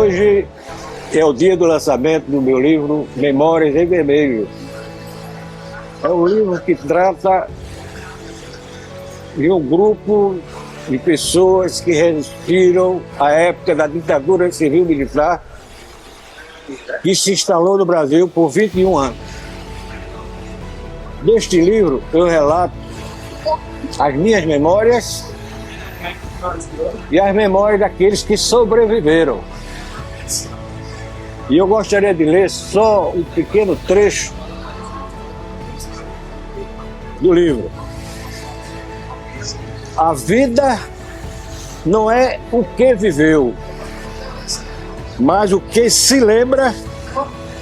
Hoje é o dia do lançamento do meu livro Memórias em Vermelho. É um livro que trata de um grupo de pessoas que resistiram à época da ditadura civil-militar que se instalou no Brasil por 21 anos. Neste livro eu relato as minhas memórias e as memórias daqueles que sobreviveram. E eu gostaria de ler só um pequeno trecho do livro. A vida não é o que viveu, mas o que se lembra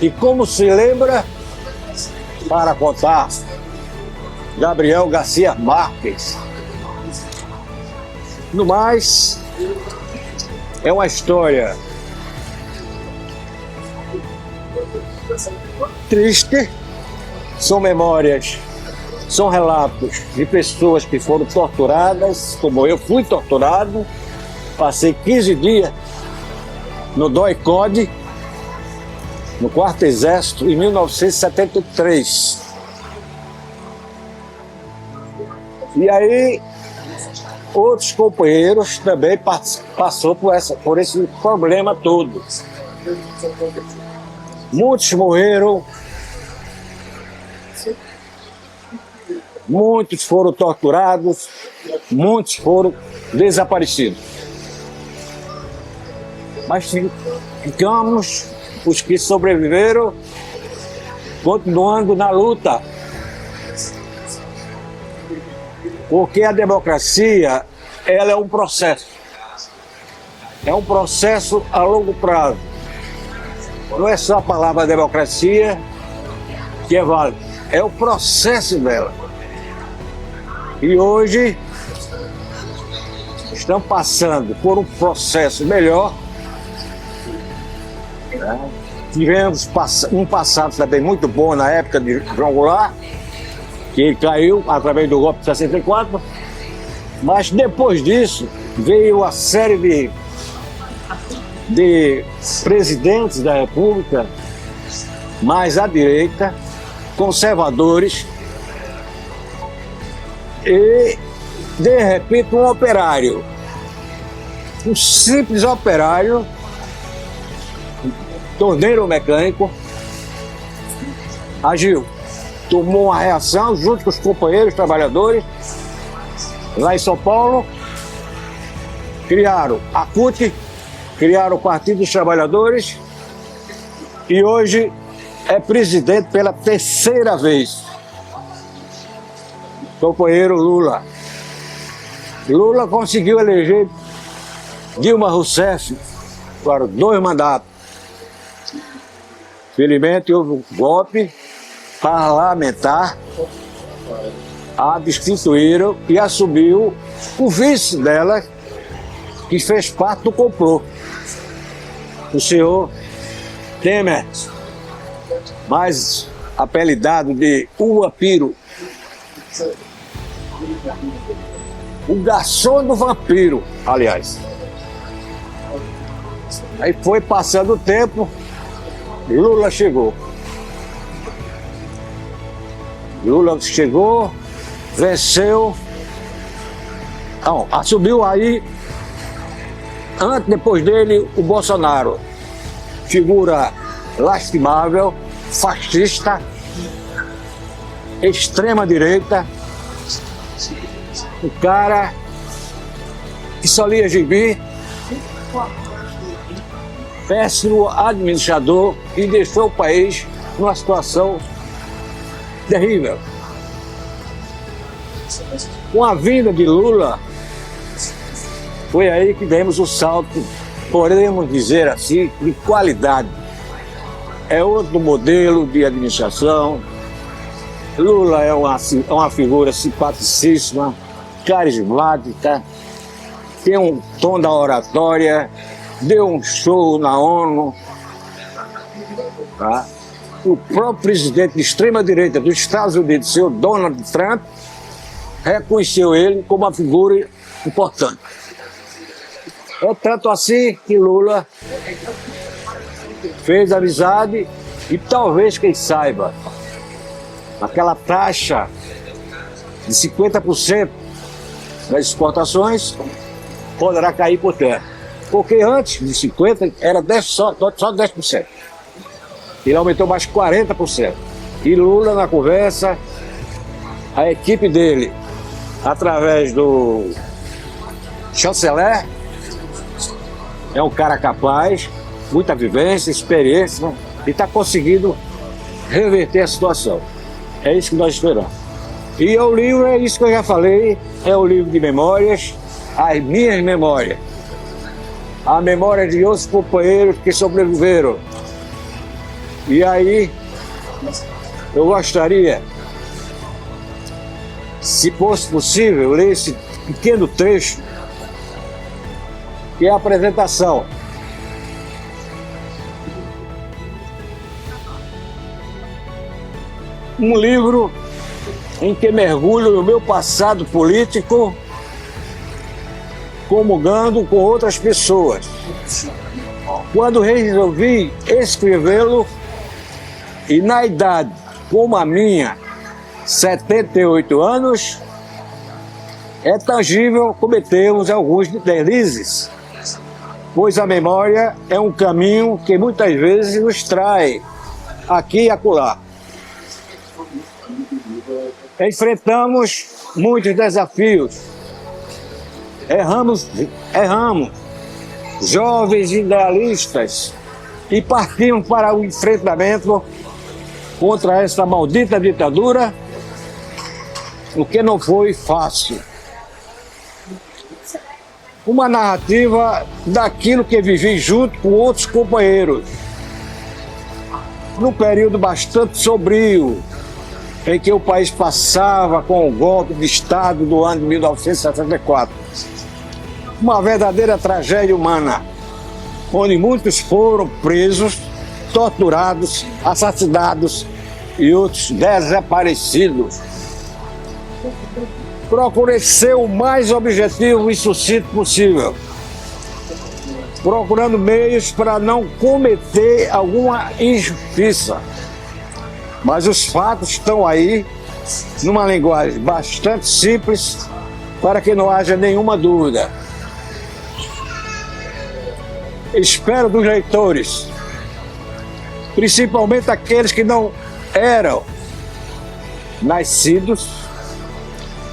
e como se lembra para contar. Gabriel Garcia Marques. No mais, é uma história triste, são memórias, são relatos de pessoas que foram torturadas, como eu fui torturado, passei 15 dias no DOI-CODE, no 4º Exército, em 1973. E aí, outros companheiros também passou por esse problema todo. Muitos morreram, muitos foram torturados, muitos foram desaparecidos. Mas ficamos, os que sobreviveram, continuando na luta. Porque a democracia, ela é um processo. É um processo a longo prazo. Não é só a palavra democracia que é válida, é o processo dela. E hoje estamos passando por um processo melhor. Tivemos um passado também muito bom na época de João Goulart, que ele caiu através do golpe de 64, mas depois disso veio a série de presidentes da República mais à direita, conservadores, e de repente um operário, um simples operário, torneiro mecânico, agiu. Tomou uma reação junto com os companheiros trabalhadores lá em São Paulo, criaram a CUT, criaram o Partido dos Trabalhadores e hoje é presidente pela 3ª vez. Companheiro Lula. Lula conseguiu eleger Dilma Rousseff para 2 mandatos. Felizmente houve um golpe parlamentar, a destituíram e assumiu o vice dela, que fez parte do complô, o senhor Temer, mais apelidado de Uapiro, o garçom do vampiro, aliás. Aí foi passando o tempo, Lula chegou. Lula chegou, venceu, não, assumiu aí, depois dele, o Bolsonaro, figura lastimável, fascista, extrema-direita, o cara que só lia gibi, péssimo administrador e deixou o país numa situação terrível. Com a vinda de Lula, foi aí que demos o salto, podemos dizer assim, de qualidade. É outro modelo de administração. Lula é uma figura simpaticíssima, carismática, tem um tom da oratória, deu um show na ONU. Tá? O próprio presidente de extrema-direita dos Estados Unidos, o senhor Donald Trump, reconheceu ele como uma figura importante. É tanto assim que Lula fez amizade e talvez, quem saiba, aquela taxa de 50% das exportações poderá cair por terra. Porque antes de 50% era 10, só 10%. Ele aumentou mais 40%. E Lula, na conversa, a equipe dele, através do chanceler, é um cara capaz, muita vivência, experiência, e está conseguindo reverter a situação. É isso que nós esperamos. E o livro é isso que eu já falei, é o livro de memórias, as minhas memórias. A memória de outros companheiros que sobreviveram. E aí, eu gostaria, se fosse possível, ler esse pequeno trecho, que é a apresentação. Um livro em que mergulho no meu passado político, comungando com outras pessoas. Quando resolvi escrevê-lo, e na idade como a minha, 78 anos, é tangível cometermos alguns deslizes, pois a memória é um caminho que muitas vezes nos trai aqui e acolá. Enfrentamos muitos desafios, erramos, jovens idealistas, e partimos para o enfrentamento contra essa maldita ditadura, o que não foi fácil. Uma narrativa daquilo que vivi junto com outros companheiros, num período bastante sombrio, em que o país passava com o golpe de Estado do ano de 1964. Uma verdadeira tragédia humana, onde muitos foram presos, torturados, assassinados e outros desaparecidos. Procurei ser o mais objetivo e sucinto possível, procurando meios para não cometer alguma injustiça. Mas os fatos estão aí, numa linguagem bastante simples, para que não haja nenhuma dúvida. Espero dos leitores, principalmente aqueles que não eram nascidos,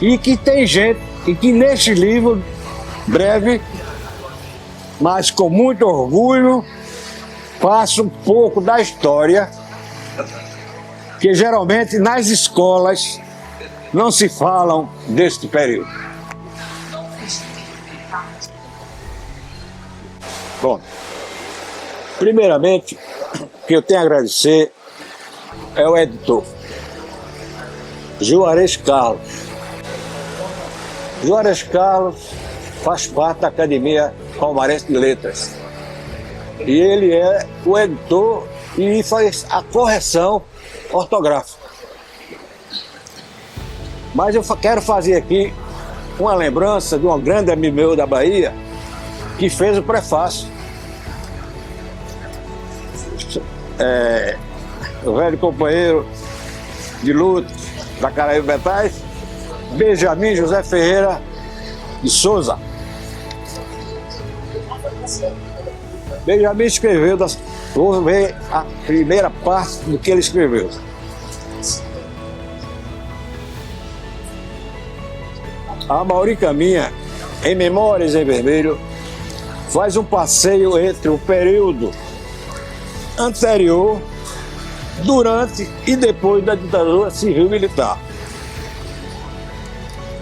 e que tem gente, e que neste livro breve, mas com muito orgulho, faço um pouco da história, que geralmente nas escolas não se falam deste período. Bom, primeiramente, o que eu tenho a agradecer é o editor, Juarez Carlos. Juarez Carlos faz parte da Academia Palmarense de Letras. E ele é o editor e faz a correção ortográfica. Mas eu quero fazer aqui uma lembrança de um grande amigo meu da Bahia que fez o prefácio. O velho companheiro de luta da Caraíba Metais, Benjamin José Ferreira de Souza. Benjamin escreveu, vou ver a primeira parte do que ele escreveu. A Mauri Caminha, em Memórias em Vermelho, faz um passeio entre o período anterior, durante e depois da ditadura civil-militar.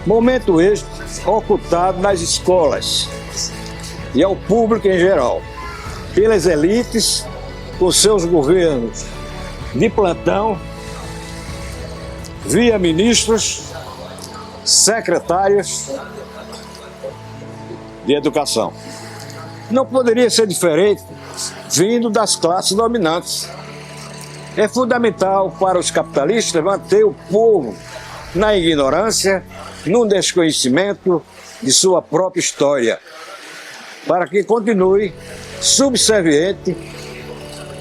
Momento este ocultado nas escolas e ao público em geral, pelas elites, com seus governos de plantão, via ministros, secretários de educação. Não poderia ser diferente vindo das classes dominantes. É fundamental para os capitalistas manter o povo na ignorância, no desconhecimento de sua própria história, para que continue subserviente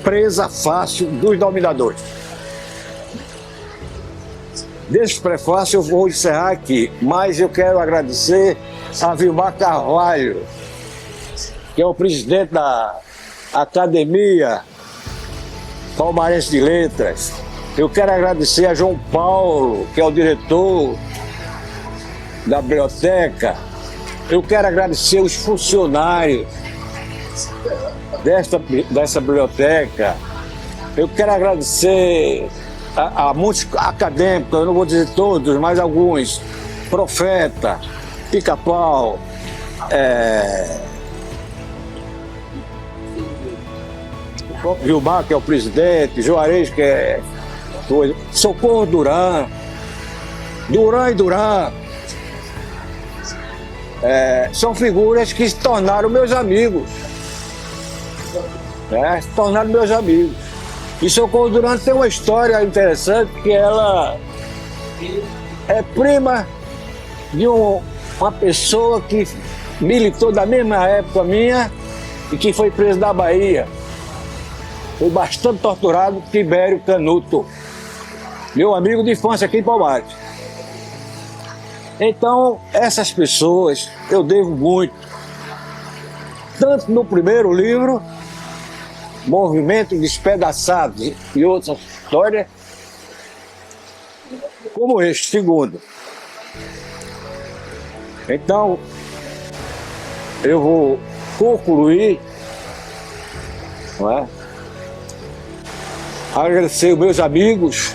presa fácil dos dominadores. Desse prefácio eu vou encerrar aqui, mas eu quero agradecer a Vilmar Carvalho, que é o presidente da Academia Palmarense de Letras. Eu quero agradecer a João Paulo, que é o diretor da biblioteca. Eu quero agradecer os funcionários dessa biblioteca. Eu quero agradecer a muitos acadêmicos, eu não vou dizer todos, mas alguns. Profeta, Pica-Pau, Vilmar, que é o presidente, Juarez, que é Socorro Duran e Duran. São figuras que se tornaram meus amigos. Se tornaram meus amigos. E Socorro Duran tem uma história interessante, que ela é prima de uma pessoa que militou da mesma época minha e que foi preso da Bahia. Foi bastante torturado, Tibério Canuto, meu amigo de infância aqui em Palmares. Então, essas pessoas eu devo muito. Tanto no primeiro livro, Movimento Despedaçado e outras histórias, como este segundo. Então, eu vou concluir, não é? Agradecer os meus amigos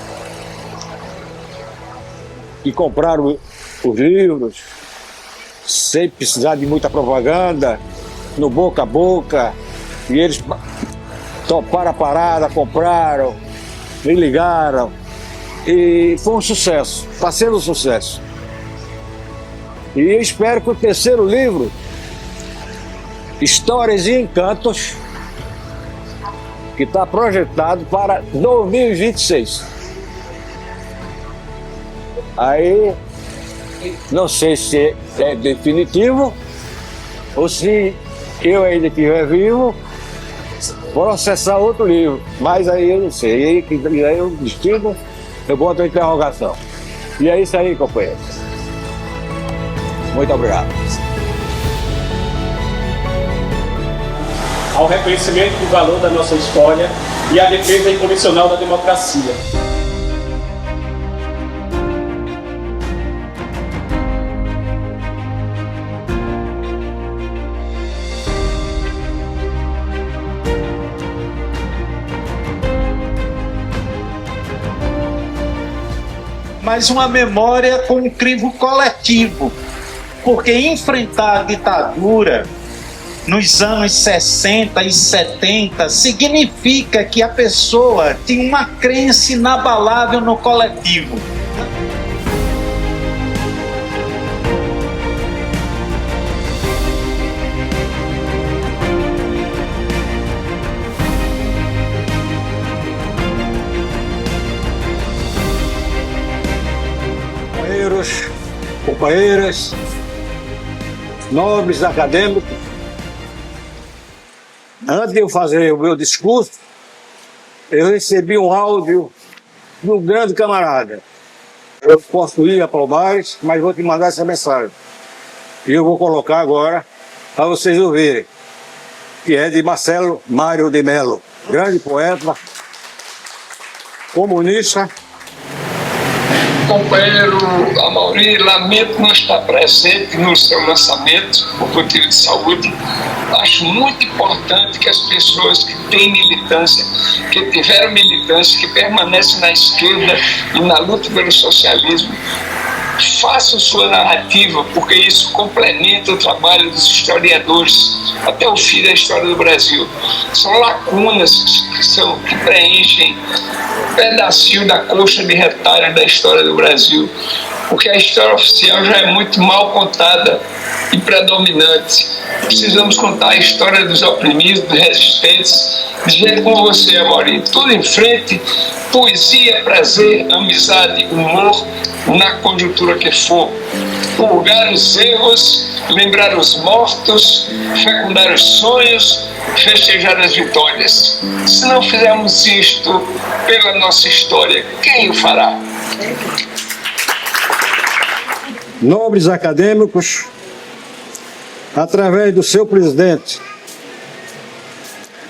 que compraram os livros, sem precisar de muita propaganda, no boca a boca, e eles toparam a parada, compraram, me ligaram, e foi um sucesso, está sendo um sucesso. E eu espero que o terceiro livro, Histórias e Encantos, que está projetado para 2026. Aí, não sei se é definitivo, ou se eu ainda estiver vivo, processar outro livro. Mas aí eu não sei. Aí eu destino, eu boto a interrogação. E é isso aí, companheiros. Muito obrigado. Ao reconhecimento do valor da nossa história e à defesa incondicional da democracia. Mas uma memória com um crivo coletivo, porque enfrentar a ditadura nos anos 60 e 70 significa que a pessoa tinha uma crença inabalável no coletivo. Companheiros, companheiras, nobres acadêmicos, antes de eu fazer o meu discurso, eu recebi um áudio de um grande camarada. Eu posso ir a Palmares, mas vou te mandar essa mensagem. E eu vou colocar agora para vocês ouvirem, que é de Marcelo Mário de Mello, grande poeta, comunista. Companheiro Amaury, lamento não estar presente no seu lançamento por motivo de saúde. Acho muito importante que as pessoas que têm militância, que tiveram militância, que permanecem na esquerda e na luta pelo socialismo, façam sua narrativa, porque isso complementa o trabalho dos historiadores até o fim da história do Brasil. São lacunas que preenchem um pedacinho da coxa de retalho da história do Brasil, porque a história oficial já é muito mal contada e predominante. Precisamos contar a história dos oprimidos, dos resistentes, de gente como você, Amaury. Tudo em frente, poesia, prazer, amizade, humor, na conjuntura que for. purgar os erros, lembrar os mortos, fecundar os sonhos, festejar as vitórias. Se não fizermos isto pela nossa história, quem o fará? Nobres acadêmicos, através do seu presidente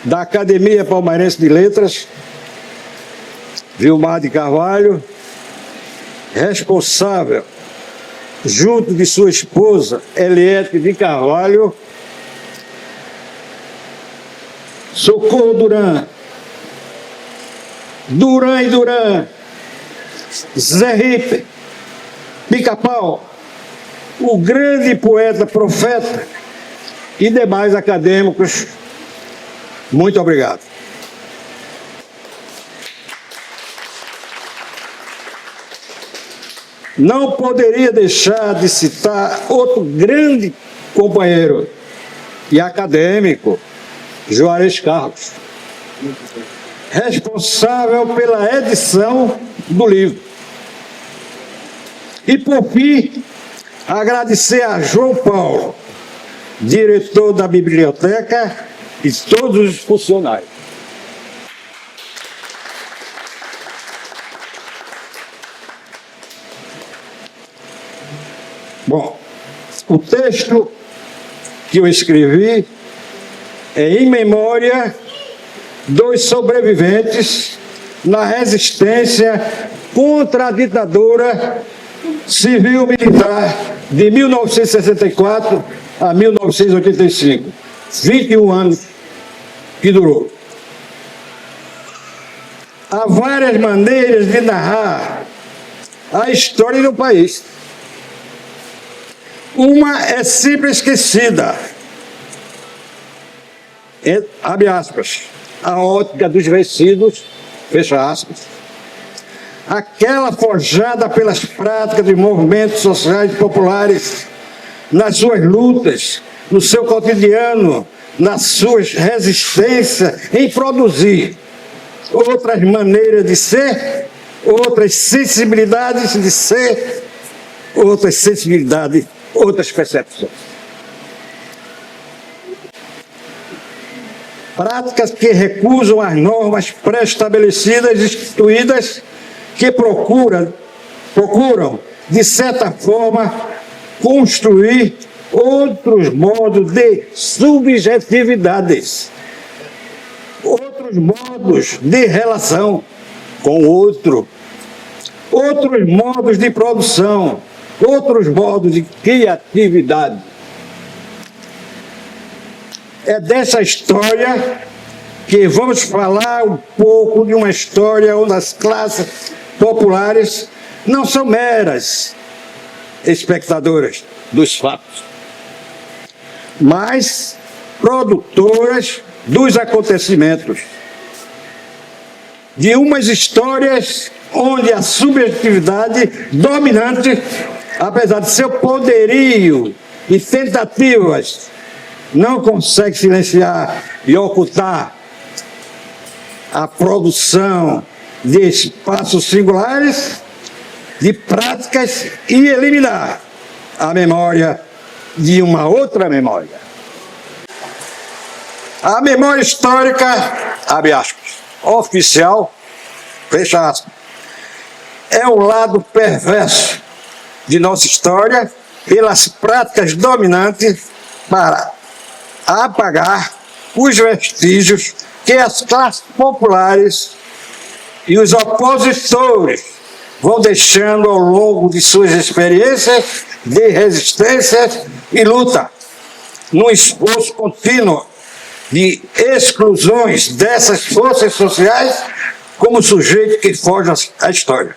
da Academia Palmeirense de Letras, Vilmar de Carvalho, responsável, junto de sua esposa, Eliette de Carvalho, Socorro Duran, Duran e Duran, Zé Ripe, Pica-Pau, o grande poeta, profeta e demais acadêmicos, muito obrigado. Não poderia deixar de citar outro grande companheiro e acadêmico, Juarez Carlos, responsável pela edição do livro. E, por fim, agradecer a João Paulo, diretor da biblioteca, e todos os funcionários. Bom, o texto que eu escrevi é em memória dos sobreviventes na resistência contra a ditadura civil-militar de 1964 a 1985. 21 anos que durou. Há várias maneiras de narrar a história do país. Uma é sempre esquecida. Abre aspas. A ótica dos vencidos, fecha aspas. Aquela forjada pelas práticas de movimentos sociais populares, nas suas lutas, no seu cotidiano, nas suas resistências em produzir outras maneiras de ser, outras sensibilidades de ser, outras percepções. Práticas que recusam as normas pré-estabelecidas e instituídas, que procuram, de certa forma, construir outros modos de subjetividades, outros modos de relação com o outro, outros modos de produção, outros modos de criatividade. É dessa história que vamos falar um pouco, de uma história onde as classes populares não são meras espectadoras dos fatos, mas produtoras dos acontecimentos, de umas histórias onde a subjetividade dominante, apesar de seu poderio e tentativas, não consegue silenciar e ocultar a produção de espaços singulares, de práticas, e eliminar a memória de uma outra memória. A memória histórica, abre aspas, oficial, fecha aspas, é o lado perverso de nossa história pelas práticas dominantes para apagar os vestígios que as classes populares e os opositores vão deixando ao longo de suas experiências de resistência e luta, num esforço contínuo de exclusões dessas forças sociais como sujeito que foge à história.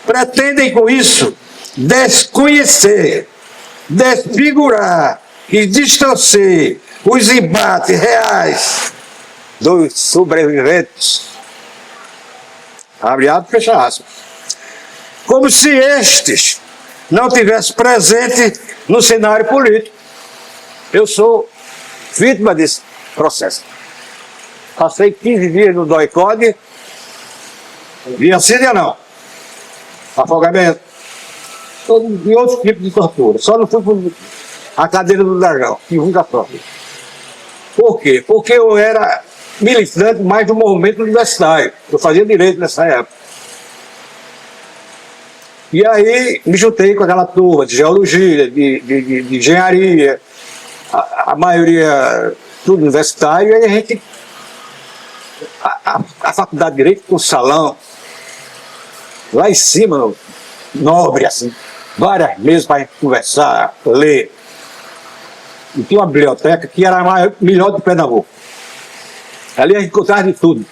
Pretendem com isso desconhecer, desfigurar e distorcer os embates reais dos sobreviventes, abre aspas, fecha aspas, como se estes não tivessem presente no cenário político. Eu sou vítima desse processo. Passei 15 dias no DOI-CODE, dia sim, dia não. Afogamento, de outros tipos de tortura. Só não fui para a cadeira do dragão, que nunca própria. Por quê? Porque eu era militante mais do movimento universitário. Eu fazia direito nessa época. E aí me juntei com aquela turma de geologia, de engenharia, a maioria tudo universitário, e aí a gente. A faculdade de Direito com salão, lá em cima, nobre, assim, várias mesas para a gente conversar, ler. E tinha uma biblioteca que era a melhor de Pernambuco. Ali a gente encontrava de tudo.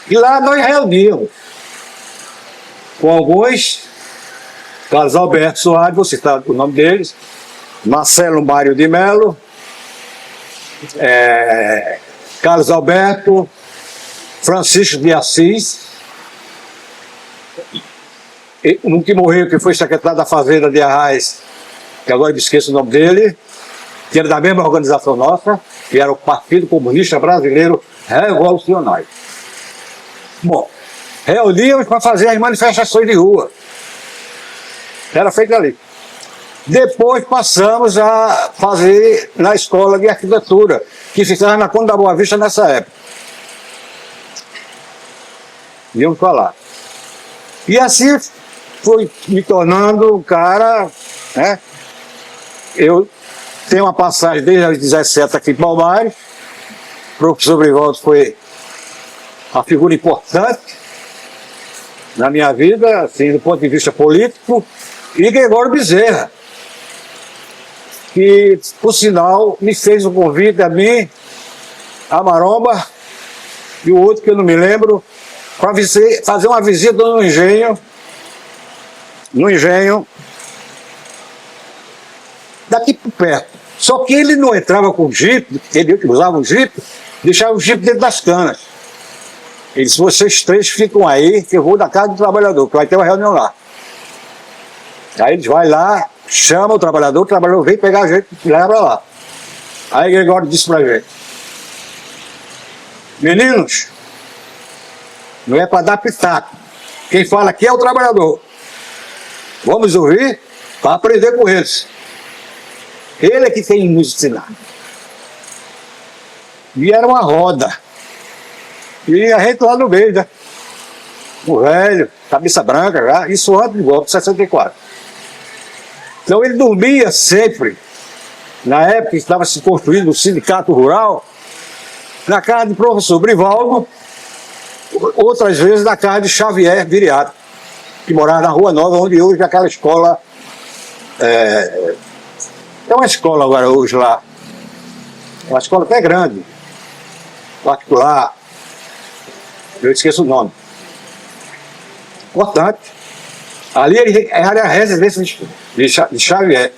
E lá nós reuníamos com alguns, Carlos Alberto Soares, vou citar o nome deles, Marcelo Mário de Melo, Carlos Alberto, Francisco de Assis, um que morreu, que foi secretário da Fazenda de Arraiz, que agora me esqueço o nome dele, que era da mesma organização nossa, que era o Partido Comunista Brasileiro Revolucionário. Bom, reuníamos para fazer as manifestações de rua. Era feito ali. Depois passamos a fazer na escola de arquitetura, que ficava na Conde da Boa Vista nessa época. Íamos falar. E assim fui me tornando um cara, né? Eu tenho uma passagem desde os 17 aqui em Palmares. O professor Brivaldo foi uma figura importante na minha vida, assim, do ponto de vista político, e Gregório Bezerra, que, por sinal, me fez um convite a mim, a Maromba, e o outro que eu não me lembro, para fazer uma visita no engenho, daqui por perto. Só que ele não entrava com o jipe, ele que usava o jipe, deixava o jipe dentro das canas. Ele disse, vocês três ficam aí, que eu vou da casa do trabalhador, que vai ter uma reunião lá. Aí eles vai lá, chama o trabalhador vem pegar a gente e leva pra lá. Aí Gregório disse pra gente, meninos, não é para dar pitaco. Quem fala aqui é o trabalhador. Vamos ouvir para aprender com eles. Ele é que tem que nos ensinar. E era uma roda. E a gente lá no meio, né? O velho, cabeça branca já, isso antes do golpe, 64. Então ele dormia sempre, na época que estava se construindo o sindicato rural, na casa de professor Brivaldo, outras vezes na casa de Xavier Viriato, que morava na Rua Nova, onde hoje é aquela escola. É uma escola agora hoje lá. Uma escola até grande, particular. Eu esqueço o nome. Importante. Ali era a residência de Xavier.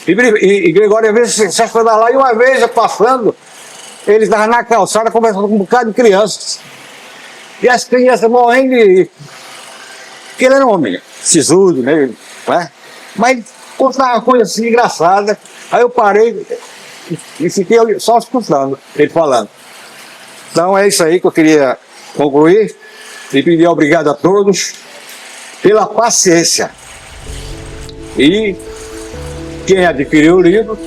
E Gregório, às vezes, se hospedava lá, e uma vez, passando, ele estava na calçada conversando com um bocado de crianças. E as crianças morrendo de... Porque ele era um homem sisudo, né? Mas contava uma coisa assim engraçada. Aí eu parei e fiquei só escutando ele falando. Então é isso aí que eu queria concluir e pedir obrigado a todos pela paciência. E quem adquiriu o livro,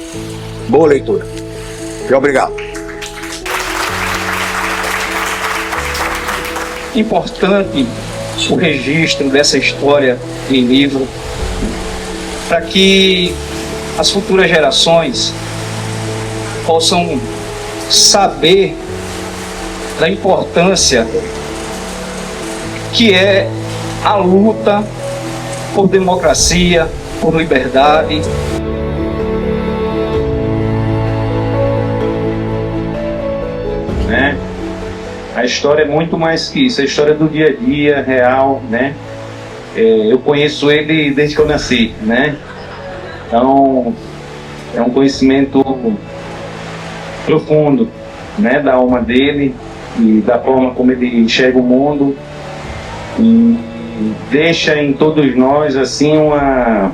boa leitura. E obrigado. Importante o registro dessa história em livro, para que as futuras gerações possam saber da importância que é a luta por democracia, por liberdade. Né? A história é muito mais que isso, a história do dia a dia, real, né? Eu conheço ele desde que eu nasci, né? Então, é um conhecimento profundo, né? Da alma dele e da forma como ele enxerga o mundo, e deixa em todos nós, assim, uma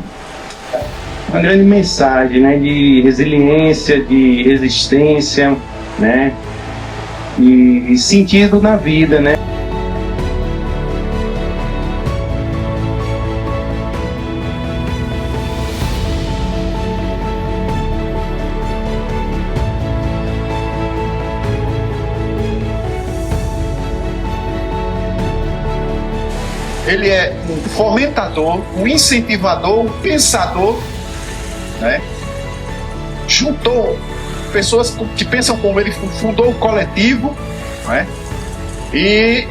grande mensagem, né? De resiliência, de resistência, né? E sentido na vida, né? ele é um fomentador, um incentivador, um pensador, né? Juntou pessoas que pensam como ele, fundou o coletivo, né? E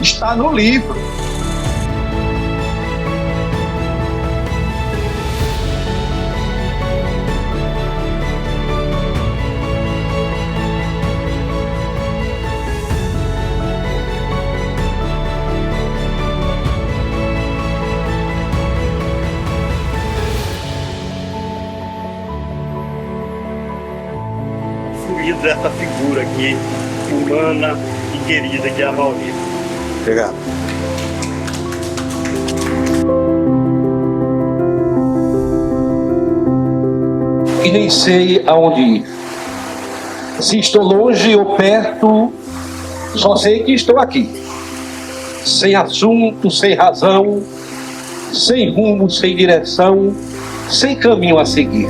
está no livro. Dessa figura aqui, humana e querida, que é a Valdir. Obrigado. E nem sei aonde ir. Se estou longe ou perto, só sei que estou aqui. Sem assunto, sem razão, sem rumo, sem direção, sem caminho a seguir.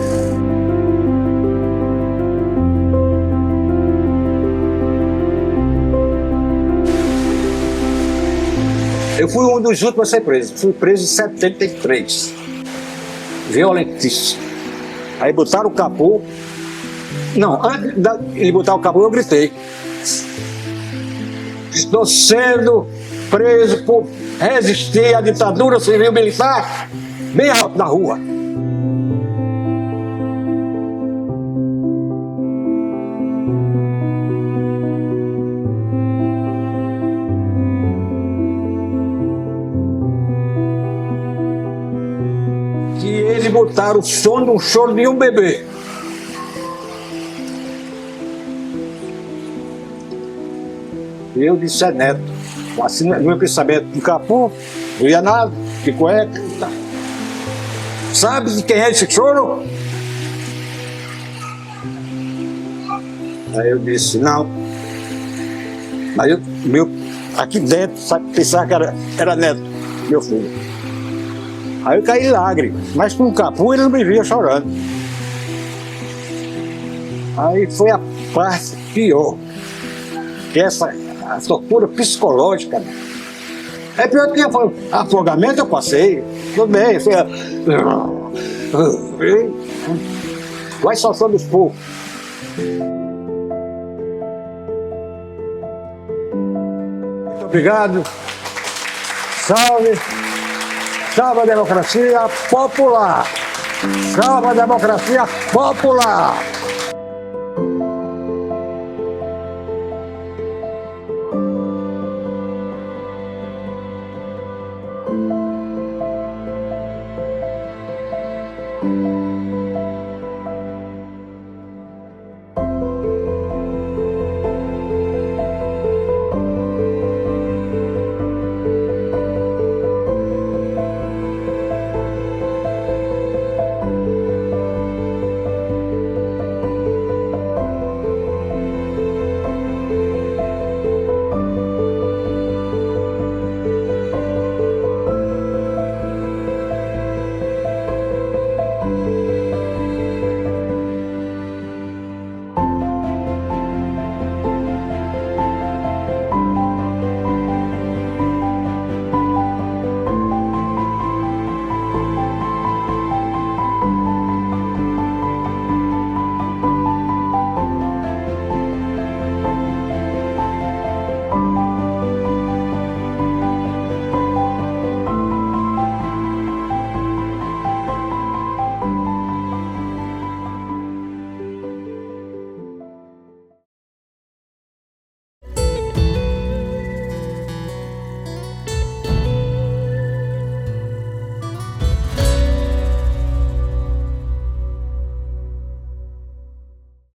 Eu fui um dos últimos a ser preso. Fui preso em 73. Violentíssimo. Aí botaram o capô. Não, antes de ele botar o capô, eu gritei. Estou sendo preso por resistir à ditadura civil-militar bem alto na rua. Que eles botaram o som de um choro de um bebê. E eu disse, é Neto. Assim, no meu pensamento, de capô, não ia nada, de cueca. Tá. Sabe de quem é esse choro? Aí eu disse, não. Aí eu, aqui dentro, sabe, pensava que era Neto, meu filho. Aí eu caí em lágrimas, mas com o capô ele não me via chorando. Aí foi a parte pior, que a tortura psicológica. É pior que afogamento eu passei, tudo bem, vai soltando os poucos. Muito obrigado. Salve! Salve a democracia popular! Salve a democracia popular!